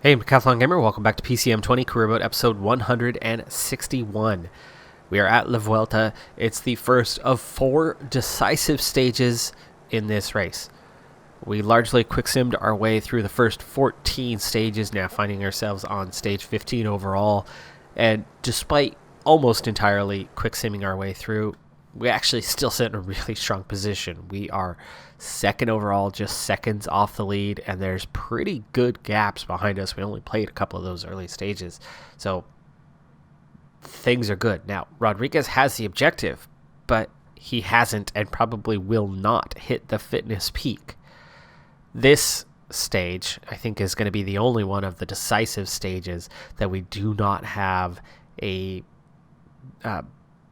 Hey, Decathlon Gamer, welcome back to PCM20 Career Mode episode 161. We are at La Vuelta. It's the first of 4 decisive stages in this race. We largely quick-simmed our way through the first 14 stages, now finding ourselves on stage 15 overall. And despite almost entirely quick-simming our way through, we actually still sit in a really strong position. We are second overall, just seconds off the lead, and there's pretty good gaps behind us. We only played a couple of those early stages, so things are good. Now, Rodriguez has the objective, but he hasn't and probably will not hit the fitness peak. This stage, I think, is going to be the only one of the decisive stages that we do not have a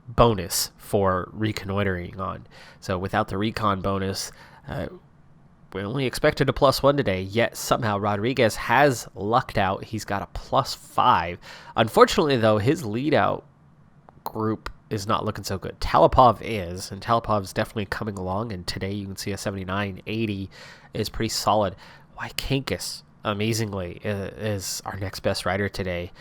bonus for reconnoitering on. So without the recon bonus, we only expected a +1 today, yet somehow Rodriguez has lucked out. He's got a +5. Unfortunately, though, his lead out group is not looking so good. Talipov is, and Talipov's definitely coming along, and today you can see a 79.80 is pretty solid. Wykankis, amazingly, is our next best rider today.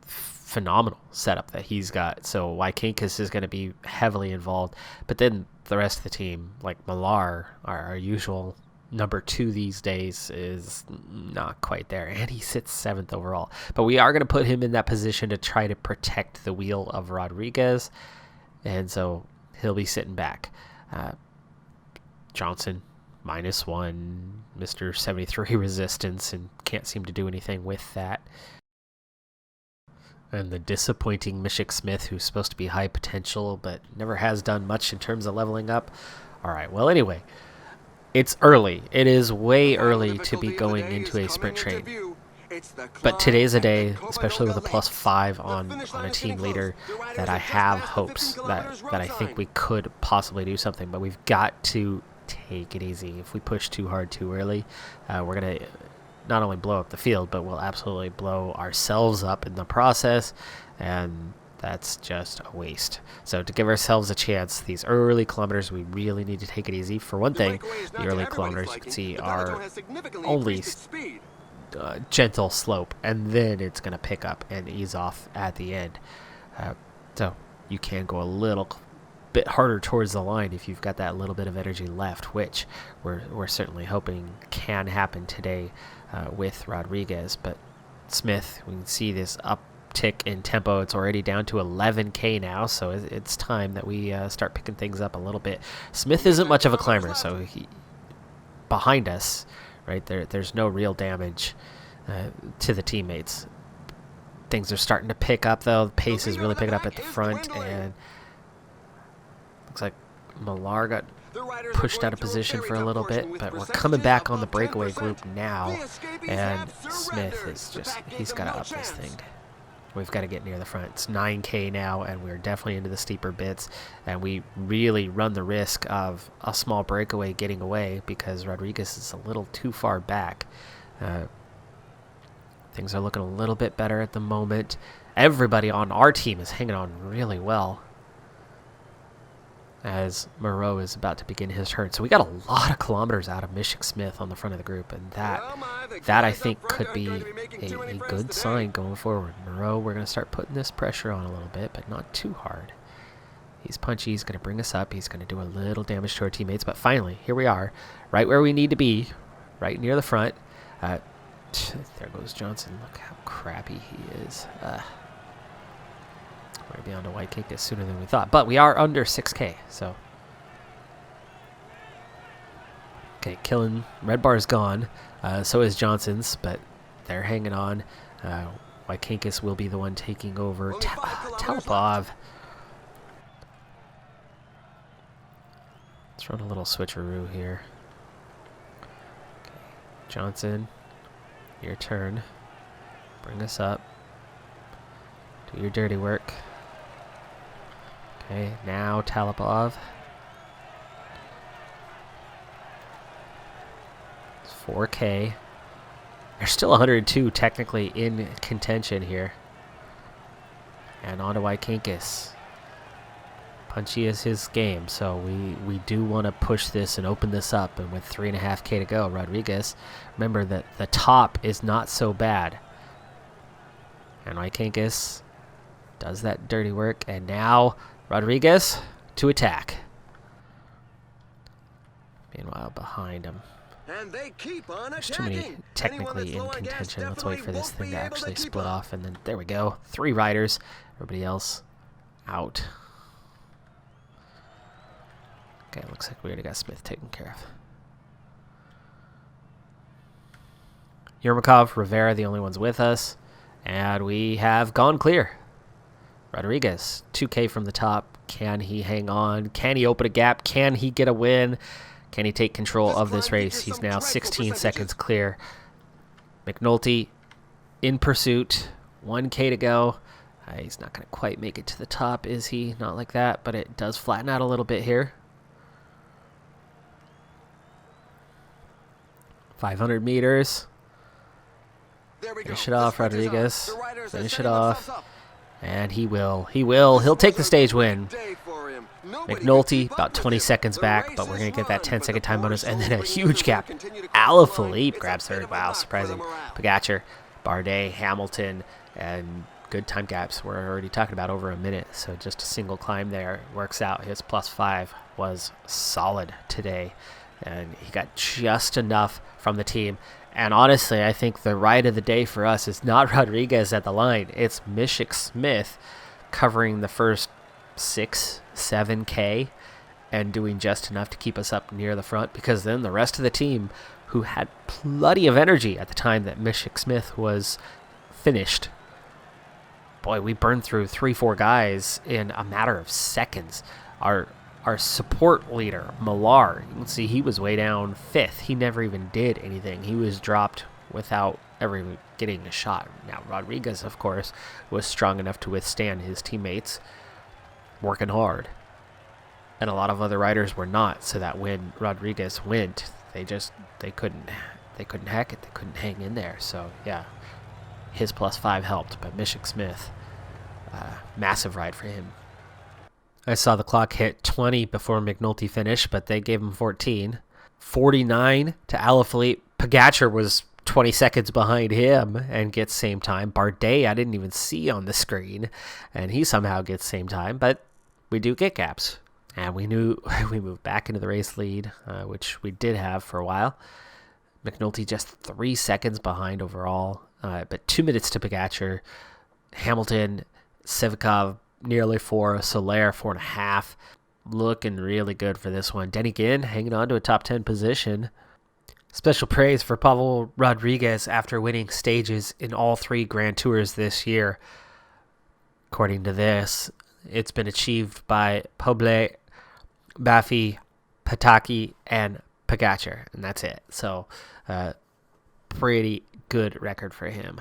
Phenomenal setup that he's got. So Wykankis is going to be heavily involved, but then the rest of the team, like Millar, our usual number 2 these days, is not quite there, and he sits 7th overall. But we are going to put him in that position to try to protect the wheel of Rodriguez, and so he'll be sitting back. Johnson -1, Mr. 73 resistance, and can't seem to do anything with that. And the disappointing Mishik Smith, who's supposed to be high potential, but never has done much in terms of leveling up. All right, well, anyway, it's early. It is way early to be going into a sprint train. But today's a day, especially with a +5 on a team leader, that I have hopes that I think we could possibly do something. But we've got to take it easy. If we push too hard too early, we're going to not only blow up the field, but we'll absolutely blow ourselves up in the process, and that's just a waste. So to give ourselves a chance, these early kilometers, we really need to take it easy. For one thing, the early kilometers, you can see, are only gentle slope, and then it's going to pick up and ease off at the end. So you can go a little bit harder towards the line if you've got that little bit of energy left, which we're certainly hoping can happen today with Rodriguez. But Smith, we can see this uptick in tempo. It's already down to 11K now, so it's time that we start picking things up a little bit. Smith isn't much of a climber, so he behind us, right there, there's no real damage to the teammates. Things are starting to pick up, though. The pace is really picking up at the front, and looks like Millar got pushed out of position for a little bit, but we're coming back on the breakaway group now, and Smith is just, he's got to up this thing. We've got to get near the front. It's 9K now, and we're definitely into the steeper bits, and we really run the risk of a small breakaway getting away because Rodriguez is a little too far back. Things are looking a little bit better at the moment. Everybody on our team is hanging on really well as Moreau is about to begin his turn. So we got a lot of kilometers out of Mishik Smith on the front of the group, and that I think could be a good sign going forward. Moreau, we're going to start putting this pressure on a little bit, but not too hard. He's punchy. He's going to bring us up. He's going to do a little damage to our teammates, but finally, here we are, right where we need to be, right near the front. There goes Johnson. Look how crappy he is. We're going to be on to Wykankis sooner than we thought. But we are under 6K, so. Okay, killing. Red bar is gone. So is Johnson's, but they're hanging on. Wykankis will be the one taking over. Talipov. Let's run a little switcheroo here. Okay. Johnson, your turn. Bring us up. Do your dirty work. Okay, now Talipov. It's 4K. There's still 102 technically in contention here. And on to Wykankis. Punchy is his game, so we do want to push this and open this up. And with 3.5K to go, Rodriguez, remember that the top is not so bad. And Oikenkis does that dirty work, and now Rodriguez to attack. Meanwhile, behind him, And they keep on there's too many technically in contention. Let's wait for this thing to actually split off, and then there we go. 3 riders, everybody else out. Okay, looks like we already got Smith taken care of. Yermakov, Rivera, the only ones with us. And we have gone clear. Rodriguez, 2K from the top. Can he hang on? Can he open a gap? Can he get a win? Can he take control of this race? He's now 16 seconds clear. McNulty in pursuit. 1K to go. He's not going to quite make it to the top, is he? Not like that, but it does flatten out a little bit here. 500 meters. Finish it off, Rodriguez. Finish it off. And he will. He will. He'll take the stage win. McNulty, about 20 seconds back, but we're going to get that 10-second time bonus. And then a huge gap. Alaphilippe grabs third. Wow, surprising. Pogacar, Bardet, Hamilton, and good time gaps. We're already talking about over a minute, so just a single climb there works out. His +5 was solid today, and he got just enough from the team. And honestly, I think the ride of the day for us is not Rodriguez at the line. It's Mishik Smith covering the first 6-7K and doing just enough to keep us up near the front, because then the rest of the team, who had plenty of energy at the time that Mishik Smith was finished, boy, we burned through 3-4 guys in a matter of seconds. Our support leader, Millar, you can see he was way down 5th. He never even did anything. He was dropped without ever even getting a shot. Now, Rodriguez, of course, was strong enough to withstand his teammates working hard. And a lot of other riders were not, so that when Rodriguez went, they couldn't hack it. They couldn't hang in there. So, yeah, his +5 helped, but Mishik Smith, massive ride for him. I saw the clock hit 20 before McNulty finished, but they gave him 14. 49 to Alaphilippe. Pogacar was 20 seconds behind him and gets same time. Bardet, I didn't even see on the screen, and he somehow gets same time, but we do get gaps. And we knew we moved back into the race lead, which we did have for a while. McNulty just 3 seconds behind overall, but 2 minutes to Pogacar. Hamilton, Sivakov, nearly 4, Soler 4.5. Looking really good for this one. Denny Ginn hanging on to a top 10 position. Special praise for Pavel Rodriguez after winning stages in all 3 Grand Tours this year. According to this, it's been achieved by Poblet, Baffy, Pataki, and Pogacar, and that's it. So, pretty good record for him.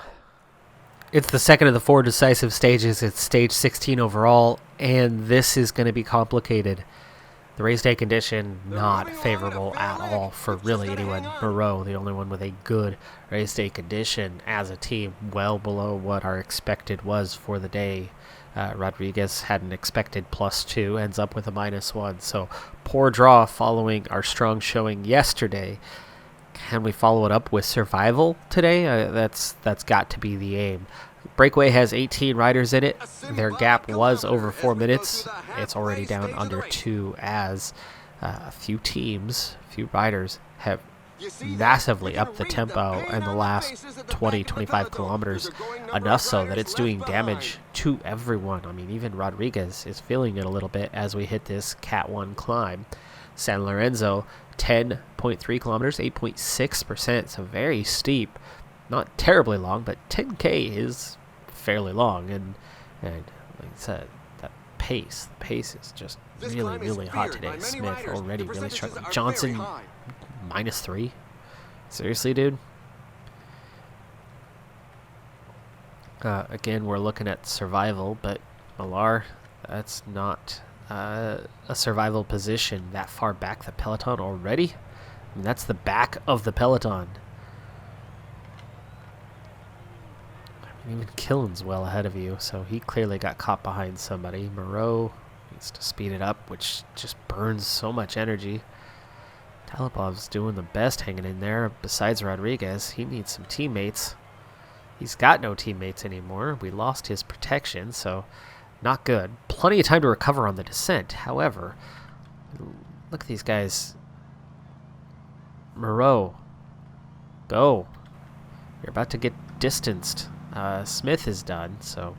It's the second of the 4 decisive stages. It's stage 16 overall, and this is going to be complicated. The race day condition, not favorable at all for really anyone. Moreau, the only one with a good race day condition as a team, well below what our expected was for the day. Rodriguez had an expected +2, ends up with a -1. So poor draw following our strong showing yesterday. Can we follow it up with survival today? That's got to be the aim. Breakaway has 18 riders in it. Their gap was over 4 minutes. It's already down under 2 as a few riders have massively upped the tempo in the last 20-25 kilometers, enough so that it's doing damage to everyone. I mean, even Rodriguez is feeling it a little bit as we hit this Cat 1 climb. San Lorenzo, 10.3 kilometers, 8.6%, so very steep. Not terribly long, but 10K is fairly long, and like I said, the pace is just really, really hot today. Smith already really struggling. Johnson, -3. Seriously, dude? Again, we're looking at survival, but Millar, that's not a survival position that far back the Peloton already. I mean, that's the back of the Peloton. I mean, even Killen's well ahead of you, so he clearly got caught behind somebody. Moreau, Needs to speed it up, which just burns so much energy. Talapov's doing the best hanging in there. Besides Rodriguez, he needs some teammates. He's got no teammates anymore. We lost his protection, so not good. Plenty of time to recover on the descent. However, look at these guys. Moreau, go. You're about to get distanced. Smith is done, so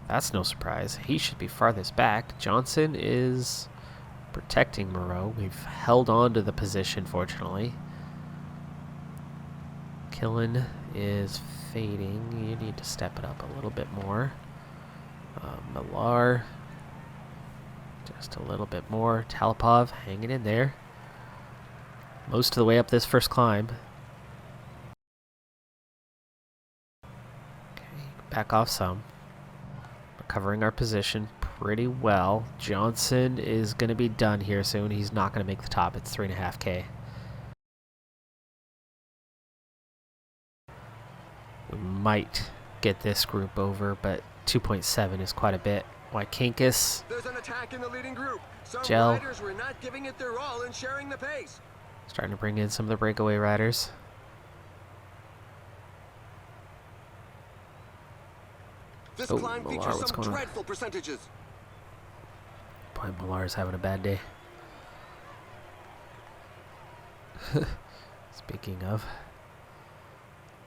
that's no surprise. He should be farthest back. Johnson is protecting Moreau. We've held on to the position, fortunately. Killen is fading. You need to step it up a little bit more. Millar, just a little bit more. Talipov hanging in there. Most of the way up this first climb. Okay, back off some. Recovering our position pretty well. Johnson is going to be done here soon. He's not going to make the top. It's 3.5K. We might get this group over, but 2.7 is quite a bit. Wykinkis, there's an attack in the leading group. Some Gel. riders were not giving it their all and sharing the pace. Starting to bring in some of the breakaway riders. This Oh, climb Millar, features what's some going on? dreadful percentages. Boy, Millar's having a bad day. Speaking of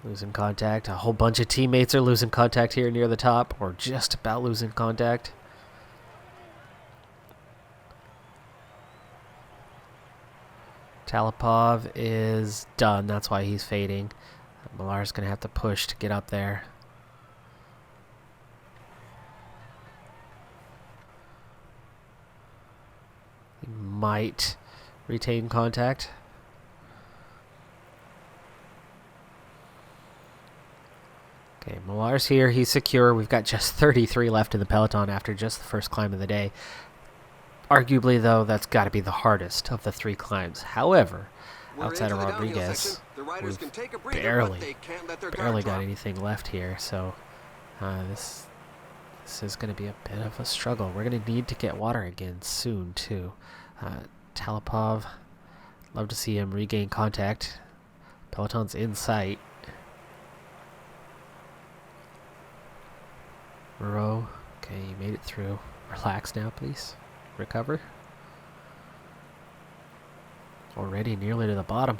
losing contact, a whole bunch of teammates are losing contact here near the top, or just about losing contact. Talipov is done. That's why he's fading. Millar's going to have to push to get up there. He might retain contact. Okay, Millar's here. He's secure. We've got just 33 left in the peloton after just the first climb of the day. Arguably, though, that's got to be the hardest of the 3 climbs. However, outside of Rodriguez, we've barely got anything left here. So this is going to be a bit of a struggle. We're going to need to get water again soon, too. Talipov, love to see him regain contact. Peloton's in sight. Moreau, okay, you made it through. Relax now, please. Recover. Already nearly to the bottom.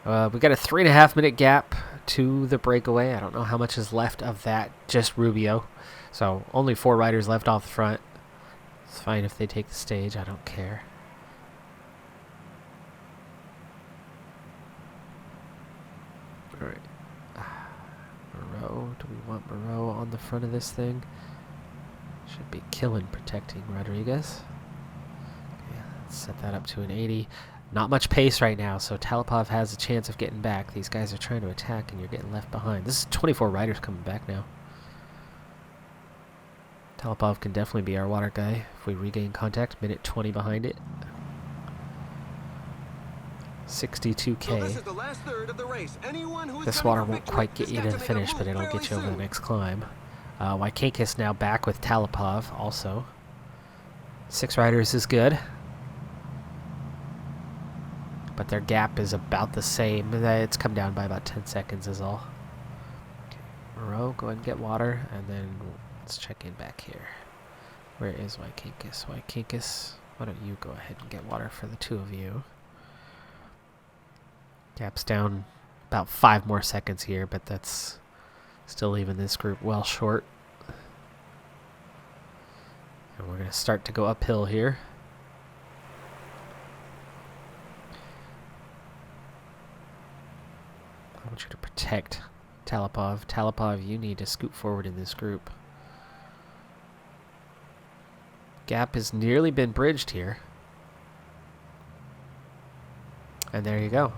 We got a 3.5 minute gap to the breakaway. I don't know how much is left of that. Just Rubio. So only 4 riders left off the front. It's fine if they take the stage. I don't care. All right. Moreau. Do we want Moreau on the front of this thing? Should be Killen protecting Rodriguez. Okay, let's set that up to an 80. Not much pace right now, so Talipov has a chance of getting back. These guys are trying to attack, and you're getting left behind. This is 24 riders coming back now. Talipov can definitely be our water guy if we regain contact. Minute 20 behind it. 62K. So this is the last third of the race. This water won't quite get you to the finish, but it'll get you over the next climb. Wykinkis now back with Talipov also. 6 riders is good. But their gap is about the same. It's come down by about 10 seconds is all. Okay. Moreau, go ahead and get water, and then let's check in back here. Where is Wykinkis? Wykinkis, why don't you go ahead and get water for the 2 of you. Gap's down about 5 more seconds here, but that's still leaving this group well short. And we're going to start to go uphill here. I want you to protect Talipov. Talipov, you need to scoot forward in this group. Gap has nearly been bridged here. And there you go.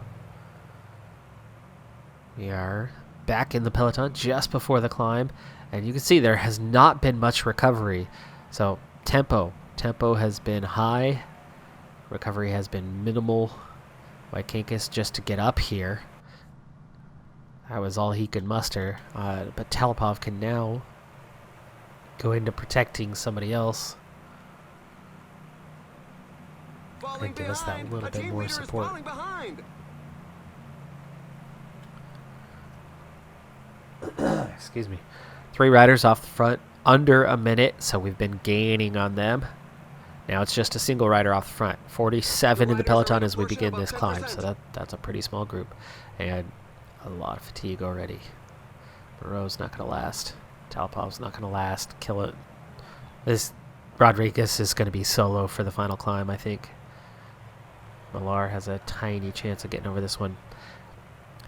We are back in the peloton just before the climb, and you can see there has not been much recovery. So tempo has been high, recovery has been minimal. Wykinkis just to get up here, that was all he could muster. But Talipov can now go into protecting somebody else Falling and give us that behind. little A bit team more leader is support. falling behind. Excuse me. 3 riders off the front, under a minute, so we've been gaining on them. Now it's just a single rider off the front. 47 in the peloton as we begin this climb, so that's a pretty small group. And a lot of fatigue already. Moreau's not going to last. Talapov's not going to last. Kill it. This Rodriguez is going to be solo for the final climb, I think. Millar has a tiny chance of getting over this one.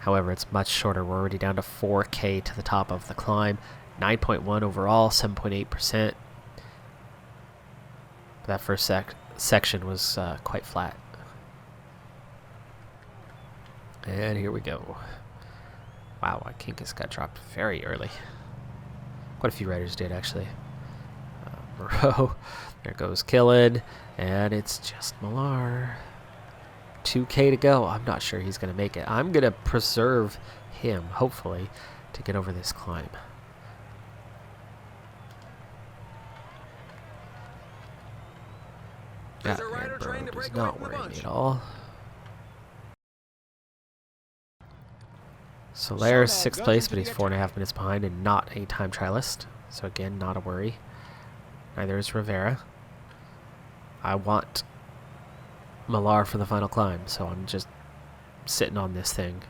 However, it's much shorter. We're already down to 4K to the top of the climb. 9.1 overall, 7.8%. That first section was quite flat. And here we go. Wow, I think this got dropped very early. Quite a few riders did, actually. Moreau. There goes Killen. And it's just Millar. 2K to go. I'm not sure he's going to make it. I'm going to preserve him, hopefully, to get over this climb. There's That a rider Aaron trying Burrow to does break away not from the worry me bunch. at all. Solaire is 6th place, but he's 4.5 minutes behind and not a time trialist. So again, not a worry. Neither is Rivera. I want Millar for the final climb, so I'm just sitting on this thing.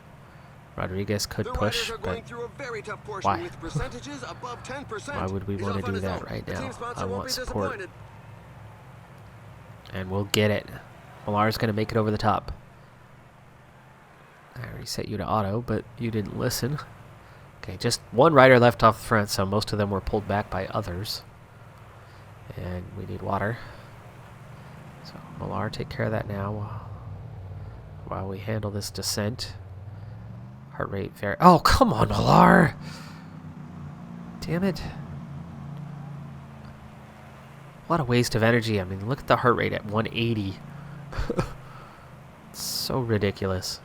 Rodriguez could The push, riders are but going through a very tough portion why? with percentages above 10%. Why would we He's want off to on do his that own. right The team now? sponsor I won't want be support. disappointed. And we'll get it. Millar's going to make it over the top. I already set you to auto, but you didn't listen. Okay, just one rider left off the front, so most of them were pulled back by others. And we need water. So Millar, take care of that now while we handle this descent. Heart rate very... Oh, come on, Millar! Damn it. What a waste of energy. I mean, look at the heart rate at 180. It's so ridiculous.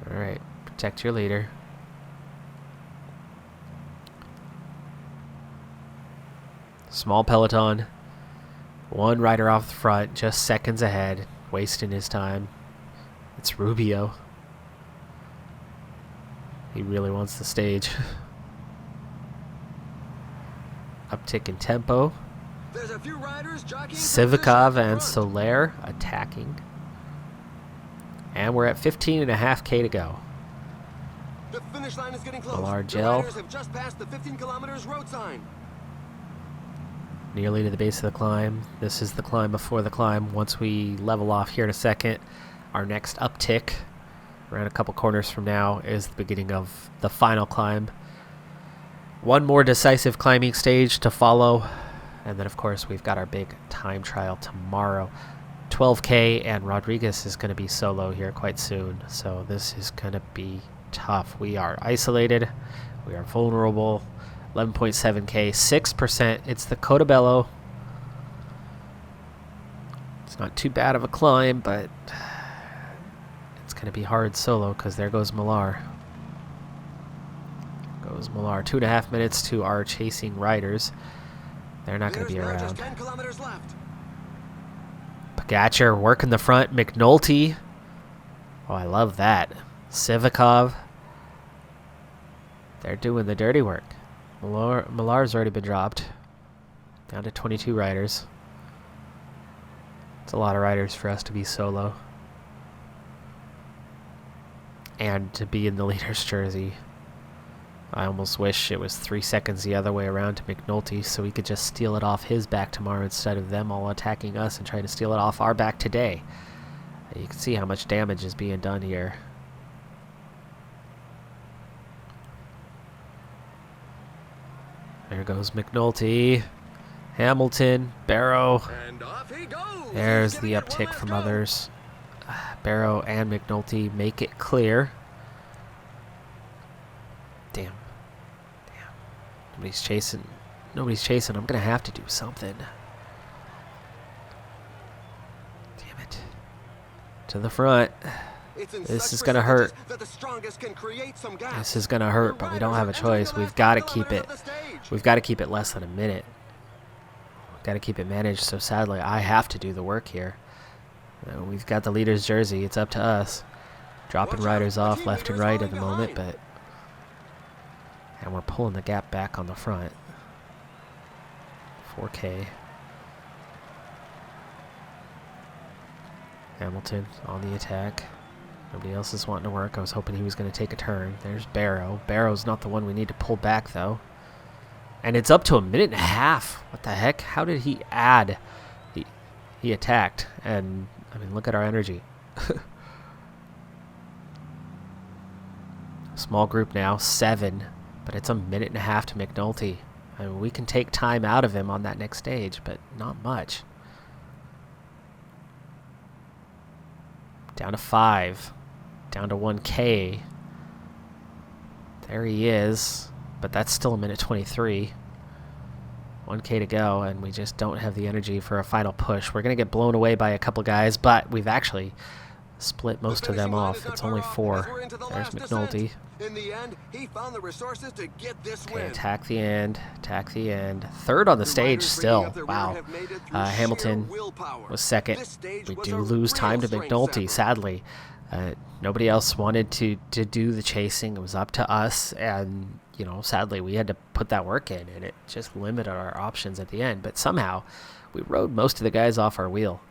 Alright, protect your leader. Small peloton. One rider off the front, just seconds ahead, wasting his time. It's Rubio. He really wants the stage. Uptick in tempo. There's a few riders jockeying Sivakov for and position Solaire attacking. And we're at 15.5K to go. The finish line is getting close. Millard The gel. riders have just passed the 15 kilometers road sign. Nearly to the base of the climb. This is the climb before the climb. Once we level off here in a second, our next uptick, around a couple corners from now, is the beginning of the final climb. One more decisive climbing stage to follow. And then, of course, we've got our big time trial tomorrow. 12K, and Rodriguez is going to be solo here quite soon. So this is going to be tough. We are isolated. We are vulnerable. 11.7K, 6%. It's the Cotobello. It's not too bad of a climb, but it's going to be hard solo because there goes Millar. Goes Millar. 2.5 minutes to our chasing riders. They're not going to be There's now around. just 10 kilometers left. Pogacar working the front. McNulty. Oh, I love that. Sivakov. They're doing the dirty work. Millar's already been dropped. Down to 22 riders. It's a lot of riders for us to be solo. And to be in the leader's jersey. I almost wish it was 3 seconds the other way around to McNulty so we could just steal it off his back tomorrow instead of them all attacking us and trying to steal it off our back today. You can see how much damage is being done here. There goes McNulty. Hamilton. Barrow. And off he goes. There's He's the getting it one uptick last from go. others. Barrow and McNulty make it clear. Damn. Nobody's chasing. I'm going to have to do something. Damn it. To the front. This is going to hurt. This is going to hurt, but we don't have a choice. We've got to keep it. We've got to keep it less than a minute. We've got to keep it managed, so sadly, I have to do the work here. We've got the leader's jersey. It's up to us. Dropping riders off left and right at the moment, but... And we're pulling the gap back on the front. 4K. Hamilton on the attack. Nobody else is wanting to work. I was hoping he was going to take a turn. There's Barrow. Barrow's not the one we need to pull back, though. And it's up to a minute and a half. What the heck? How did he add? He attacked. And, I mean, look at our energy. Small group now, 7. But it's a minute and a half to McNulty. I mean, we can take time out of him on that next stage, but not much. Down to 5. Down to 1K. There he is. But that's still a minute 23. 1K to go, and we just don't have the energy for a final push. We're going to get blown away by a couple guys, but we've actually split most of them off. It's only 4. There's McNulty. In the end, he found the resources to get this win. Okay, attack the end. Attack the end. 3rd on the stage still. Wow. Hamilton was 2nd. We do lose time to McNulty, sadly. Nobody else wanted to do the chasing. It was up to us, and you know, sadly, we had to put that work in, and it just limited our options at the end. But somehow, we rode most of the guys off our wheel,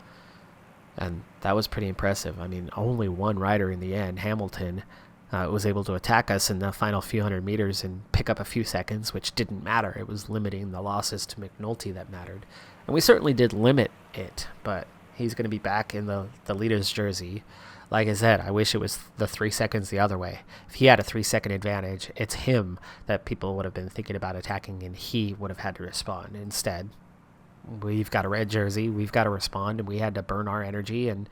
and that was pretty impressive. I mean, only one rider in the end, Hamilton, was able to attack us in the final few hundred meters and pick up a few seconds, which didn't matter. It was limiting the losses to McNulty that mattered. And we certainly did limit it, but he's going to be back in the leader's jersey. Like I said, I wish it was the 3 seconds the other way. If he had a 3-second advantage, it's him that people would have been thinking about attacking, and he would have had to respond. Instead, we've got a red jersey, we've got to respond, and we had to burn our energy, and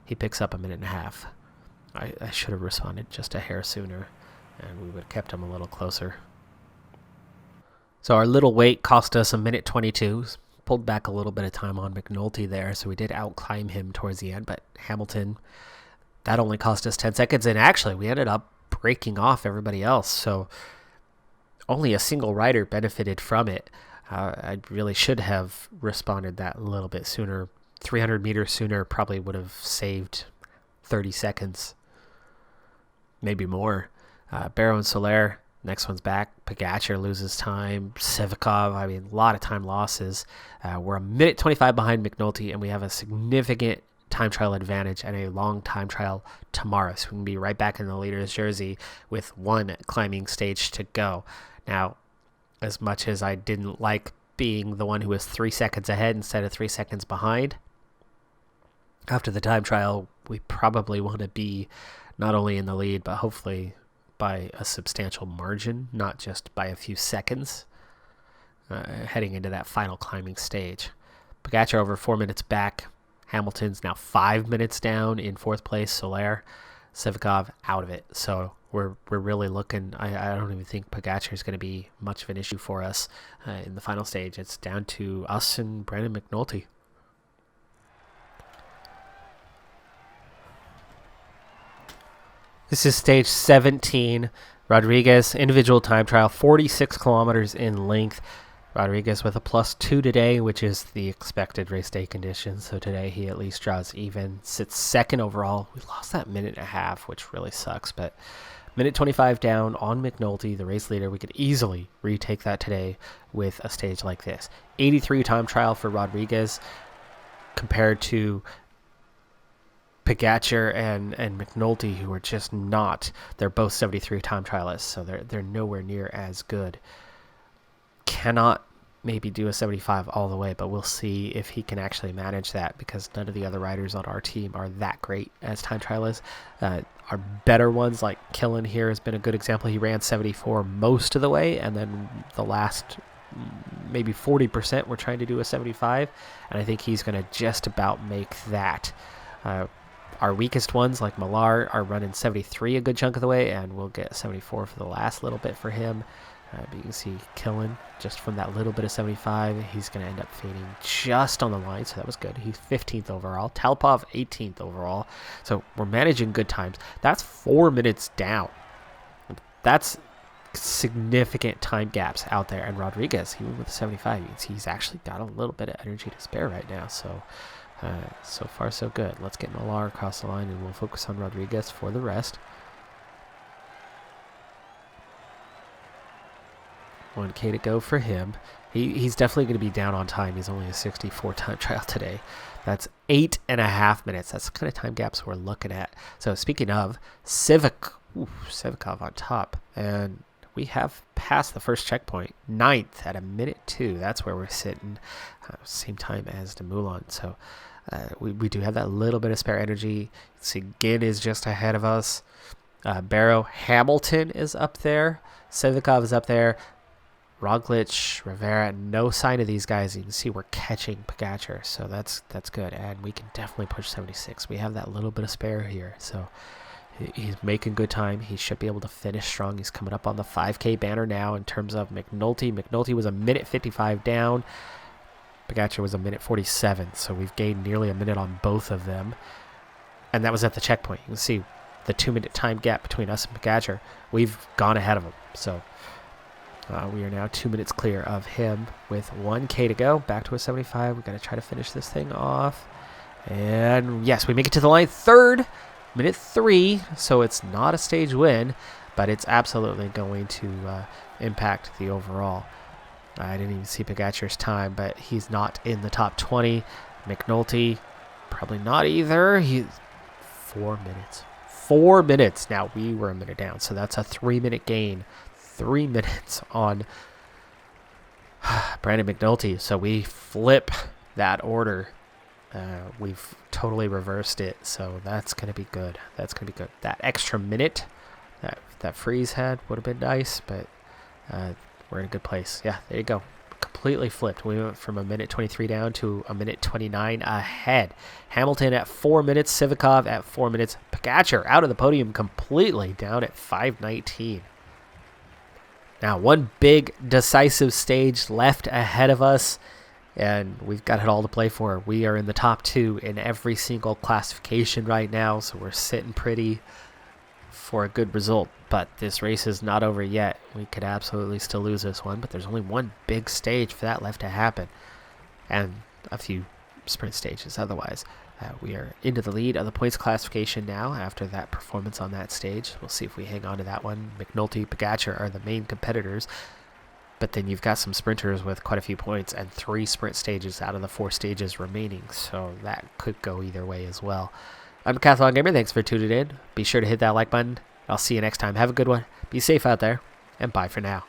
he picks up a minute and a half. I should have responded just a hair sooner, and we would have kept him a little closer. So our little wait cost us a minute 22. Pulled back a little bit of time on McNulty there, so we did outclimb him towards the end, but Hamilton... That only cost us 10 seconds, and actually we ended up breaking off everybody else, so only a single rider benefited from it. I really should have responded that a little bit sooner. 300 meters sooner probably would have saved 30 seconds, maybe more. Barrow and Soler, next one's back. Pogacar loses time. Sivakov, I mean, a lot of time losses. We're a minute 25 behind McNulty, and we have a significant time trial advantage and a long time trial tomorrow, so we can be right back in the leader's jersey with 1 climbing stage to go. Now, as much as I didn't like being the one who was 3 seconds ahead instead of 3 seconds behind, after the time trial, we probably want to be not only in the lead, but hopefully by a substantial margin, not just by a few seconds, heading into that final climbing stage. Pogacar over 4 minutes back. Hamilton's now 5 minutes down in 4th place. Soler, Sivakov out of it. So we're really looking. I don't even think Pogacar is going to be much of an issue for us in the final stage. It's down to us and Brandon McNulty. This is stage 17. Rodriguez, individual time trial, 46 kilometers in length. Rodriguez with a +2 today, which is the expected race day condition. So today he at least draws even, sits 2nd overall. We lost that minute and a half, which really sucks. But minute 25 down on McNulty, the race leader. We could easily retake that today with a stage like this. 83 time trial for Rodriguez compared to Pogacar and McNulty, who are just not. They're both 73 time trialists, so they're nowhere near as good. Cannot maybe do a 75 all the way, but we'll see if he can actually manage that, because none of the other riders on our team are that great as time trialists. Our better ones, like Killen here, has been a good example. He ran 74 most of the way, and then the last maybe 40% we're trying to do a 75, and I think he's going to just about make that. Our weakest ones, like Millar, are running 73 a good chunk of the way, and we'll get 74 for the last little bit for him. But you can see killing just from that little bit of 75. He's going to end up fading just on the line, so that was good. He's 15th overall. Talpov 18th overall. So we're managing good times. That's 4 minutes down. That's significant time gaps out there. And Rodriguez, he went with the 75. You can see he's actually got a little bit of energy to spare right now. So so far so good. Let's get Millar across the line, and we'll focus on Rodriguez for the rest. 1K to go for him. He's definitely going to be down on time. He's only a 64 time trial today. That's 8.5 minutes. That's the kind of time gaps we're looking at. So speaking of, Sivakov on top. And we have passed the first checkpoint. 9th at 1:02. That's where we're sitting. Same time as Dumoulin. So we do have that little bit of spare energy. You see Ginn is just ahead of us. Barrow, Hamilton is up there. Sivakov is up there. Roglic, Rivera, no sign of these guys. You can see we're catching Pogačar, so that's good, and we can definitely push 76. We have that little bit of spare here, so he's making good time. He should be able to finish strong. He's coming up on the 5K banner now in terms of McNulty. McNulty was 1:55 down. Pogačar was 1:47, so we've gained nearly a minute on both of them, and that was at the checkpoint. You can see the 2-minute time gap between us and Pogačar. We've gone ahead of him, so we are now 2 minutes clear of him with 1K to go. Back to a 75. We've got to try to finish this thing off. And yes, we make it to the line. 3rd, minute 3. So it's not a stage win, but it's absolutely going to impact the overall. I didn't even see Pogačar's time, but he's not in the top 20. McNulty, probably not either. 4 minutes. 4 minutes. Now, we were a minute down, so that's a 3-minute gain. 3 minutes on Brandon McNulty. So we flip that order. We've totally reversed it. So that's going to be good. That's going to be good. That extra minute that Freeze had would have been nice, but we're in a good place. Yeah, there you go. Completely flipped. We went from 1:23 down to 1:29 ahead. Hamilton at 4 minutes. Sivakov at 4 minutes. Pogačar out of the podium completely, down at 5:19. Now, one big decisive stage left ahead of us, and we've got it all to play for. We are in the top 2 in every single classification right now, so we're sitting pretty for a good result. But this race is not over yet. We could absolutely still lose this one, but there's only one big stage for that left to happen, and a few sprint stages otherwise. We are into the lead of the points classification now after that performance on that stage. We'll see if we hang on to that one. McNulty, Pogačar are the main competitors, but then you've got some sprinters with quite a few points and 3 sprint stages out of the 4 stages remaining, so that could go either way as well. I'm Decathlon Gamer. Thanks for tuning in. Be sure to hit that like button. I'll see you next time. Have a good one. Be safe out there, and bye for now.